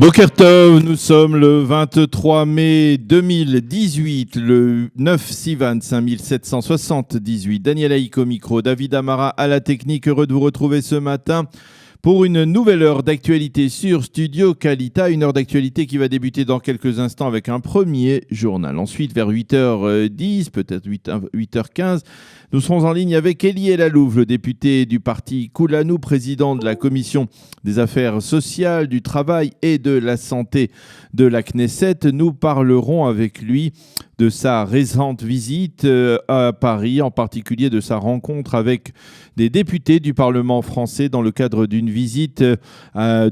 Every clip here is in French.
Boker Tov, nous sommes le 23 mai 2018, le 9 Sivan 5778. Daniel Haïk au micro, David Amara à la technique. Heureux de vous retrouver ce matin pour une nouvelle heure d'actualité sur Studio Kalita. Une heure d'actualité qui va débuter dans quelques instants avec un premier journal. Ensuite, vers 8h10, peut-être 8h15, nous serons en ligne avec Elie Elalouf, le député du parti Koulanou, président de la commission des affaires sociales, du travail et de la santé de la Knesset. Nous parlerons avec lui de sa récente visite à Paris, en particulier de sa rencontre avec des députés du Parlement français dans le cadre d'une visite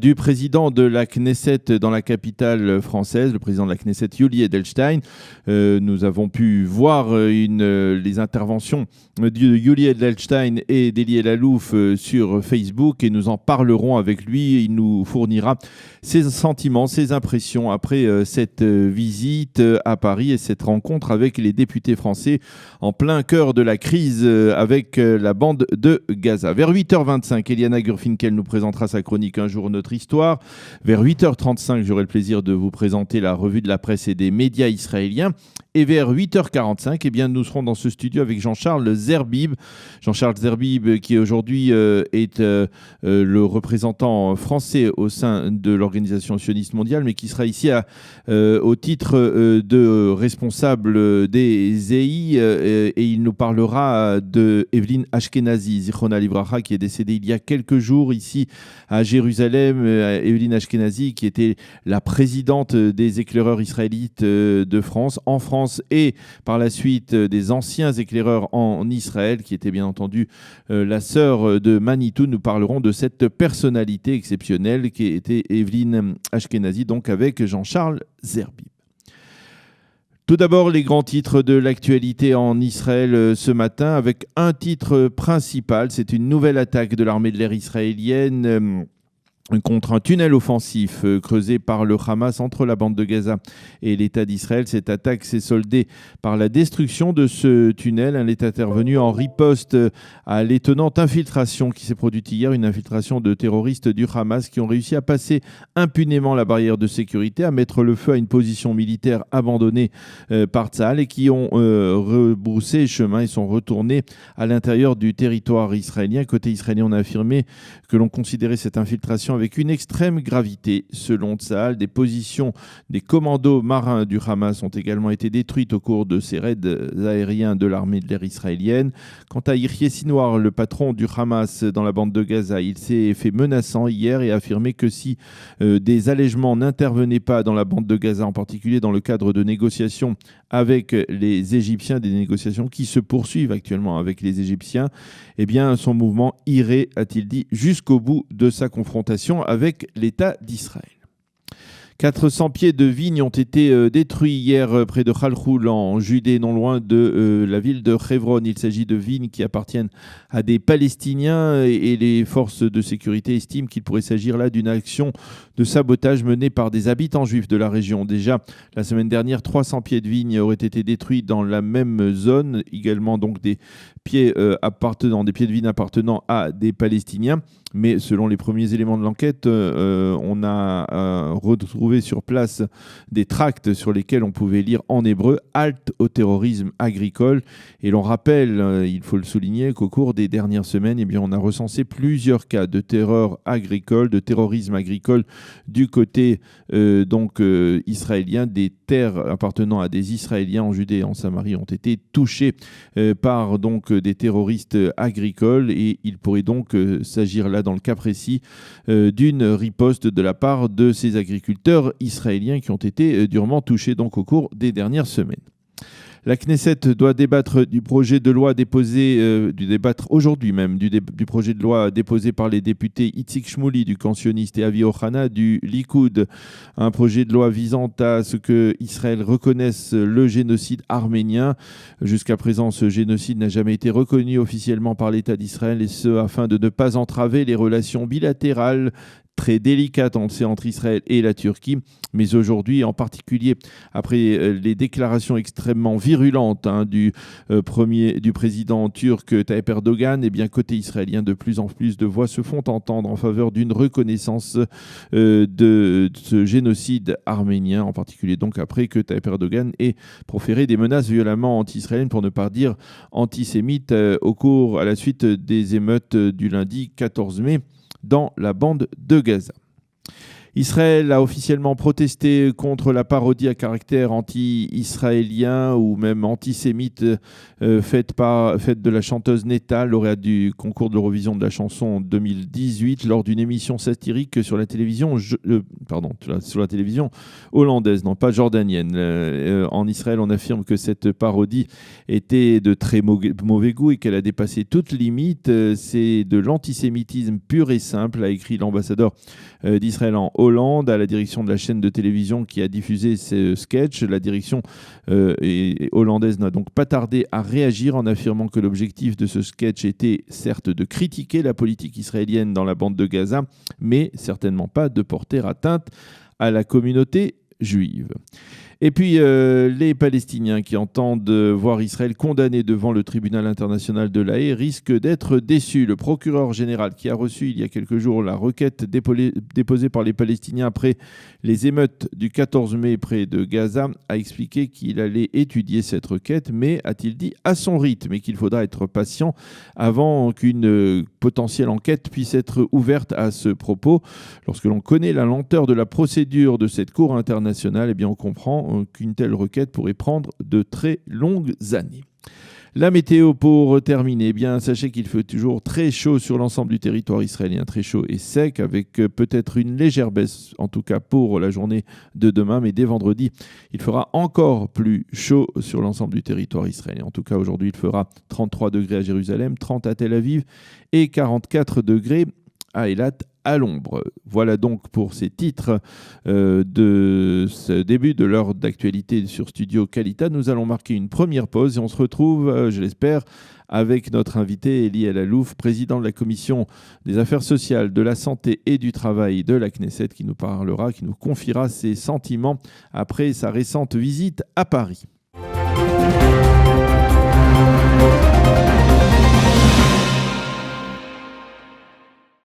du président de la Knesset dans la capitale française, le président de la Knesset, Yuli Edelstein. Nous avons pu voir les interventions de Yuli Edelstein et d'Elie Elalouf sur Facebook et nous en parlerons avec lui. Il nous fournira ses sentiments, ses impressions après cette visite à Paris et cette rencontre avec les députés français en plein cœur de la crise avec la bande de Gaza. Vers 8h25, Eliana Gurfinkel nous présentera sa chronique Un jour notre histoire. Vers 8h35, j'aurai le plaisir de vous présenter la revue de la presse et des médias israéliens. Et vers 8h45, eh bien, nous serons dans ce studio avec Jean-Charles Zerbib. Jean-Charles Zerbib qui aujourd'hui est le représentant français au sein de l'Organisation sioniste mondiale, mais qui sera ici au titre de responsable des EI et il nous parlera de Evelyne Ashkenazi, Zichron Livracha, qui est décédée il y a quelques jours ici à Jérusalem. Evelyne Ashkenazi qui était la présidente des éclaireurs israélites de France, en France et par la suite des anciens éclaireurs en Israël, qui était bien entendu la sœur de Manitou. Nous parlerons de cette personnalité exceptionnelle qui était Evelyne Ashkenazi, donc avec Jean-Charles Zerbib. Tout d'abord, les grands titres de l'actualité en Israël ce matin, avec un titre principal. C'est une nouvelle attaque de l'armée de l'air israélienne contre un tunnel offensif creusé par le Hamas entre la bande de Gaza et l'État d'Israël. Cette attaque s'est soldée par la destruction de ce tunnel. Elle est intervenue en riposte à l'étonnante infiltration qui s'est produite hier, une infiltration de terroristes du Hamas qui ont réussi à passer impunément la barrière de sécurité, à mettre le feu à une position militaire abandonnée par Tsahal et qui ont rebroussé chemin et sont retournés à l'intérieur du territoire israélien. Côté israélien, on a affirmé que l'on considérait cette infiltration avec une extrême gravité. Selon Tsahal, des positions des commandos marins du Hamas ont également été détruites au cours de ces raids aériens de l'armée de l'air israélienne. Quant à Yahya Sinwar, le patron du Hamas dans la bande de Gaza, il s'est fait menaçant hier et a affirmé que si des allègements n'intervenaient pas dans la bande de Gaza, en particulier dans le cadre de négociations avec les Égyptiens, des négociations qui se poursuivent actuellement avec les Égyptiens, eh bien son mouvement irait, a-t-il dit, jusqu'au bout de sa confrontation avec l'État d'Israël. 400 pieds de vignes ont été détruits hier près de Khalchoul en Judée, non loin de la ville de Hebron. Il s'agit de vignes qui appartiennent à des Palestiniens et les forces de sécurité estiment qu'il pourrait s'agir là d'une action de sabotage menée par des habitants juifs de la région. Déjà, la semaine dernière, 300 pieds de vignes auraient été détruits dans la même zone, également donc des pieds de vignes appartenant à des Palestiniens. Mais selon les premiers éléments de l'enquête, on a retrouvé sur place des tracts sur lesquels on pouvait lire en hébreu « Halte au terrorisme agricole ». Et l'on rappelle, il faut le souligner, qu'au cours des dernières semaines, eh bien, on a recensé plusieurs cas de terreur agricole, de terrorisme agricole du côté israélien. Des terres appartenant à des Israéliens en Judée et en Samarie ont été touchées par des terroristes agricoles et il pourrait donc s'agir là dans le cas précis d'une riposte de la part de ces agriculteurs israéliens qui ont été durement touchés donc au cours des dernières semaines. La Knesset doit débattre du projet de loi aujourd'hui même, du projet de loi déposé par les députés Itzik Shmouli du camp sioniste et Avi Ohana du Likoud. Un projet de loi visant à ce que Israël reconnaisse le génocide arménien. Jusqu'à présent, ce génocide n'a jamais été reconnu officiellement par l'État d'Israël et ce afin de ne pas entraver les relations bilatérales très délicate, on le sait, entre Israël et la Turquie. Mais aujourd'hui, en particulier après les déclarations extrêmement virulentes du président turc Tayyip Erdogan, eh bien, côté israélien, de plus en plus de voix se font entendre en faveur d'une reconnaissance de ce génocide arménien, en particulier donc après que Tayyip Erdogan ait proféré des menaces violemment anti-israéliennes, pour ne pas dire antisémites, à la suite des émeutes du lundi 14 mai dans la bande de Gaza. Israël a officiellement protesté contre la parodie à caractère anti-israélien ou même antisémite faite de la chanteuse Netta, lauréate du concours de l'Eurovision de la chanson en 2018, lors d'une émission satirique sur la télévision, sur la télévision hollandaise, non pas jordanienne. En Israël, on affirme que cette parodie était de très mauvais goût et qu'elle a dépassé toute limite. C'est de l'antisémitisme pur et simple, a écrit l'ambassadeur d'Israël en Hollande à la direction de la chaîne de télévision qui a diffusé ce sketch. La direction hollandaise n'a donc pas tardé à réagir en affirmant que l'objectif de ce sketch était certes de critiquer la politique israélienne dans la bande de Gaza, mais certainement pas de porter atteinte à la communauté juive. Et puis les Palestiniens qui entendent voir Israël condamné devant le tribunal international de La Haye risquent d'être déçus. Le procureur général qui a reçu il y a quelques jours la requête déposée par les Palestiniens après les émeutes du 14 mai près de Gaza a expliqué qu'il allait étudier cette requête, mais a-t-il dit à son rythme, et qu'il faudra être patient avant qu'une potentielle enquête puisse être ouverte à ce propos. Lorsque l'on connaît la lenteur de la procédure de cette cour internationale, eh bien on comprend qu'une telle requête pourrait prendre de très longues années. La météo pour terminer, eh bien, sachez qu'il fait toujours très chaud sur l'ensemble du territoire israélien, très chaud et sec, avec peut-être une légère baisse, en tout cas pour la journée de demain, mais dès vendredi, il fera encore plus chaud sur l'ensemble du territoire israélien. En tout cas, aujourd'hui, il fera 33 degrés à Jérusalem, 30 à Tel Aviv et 44 degrés à Eilat, à l'ombre. Voilà donc pour ces titres de ce début de l'heure d'actualité sur Studio Kalita. Nous allons marquer une première pause et on se retrouve, je l'espère, avec notre invité Eli El-Alouf, président de la commission des affaires sociales, de la santé et du travail de la Knesset, qui nous parlera, qui nous confiera ses sentiments après sa récente visite à Paris.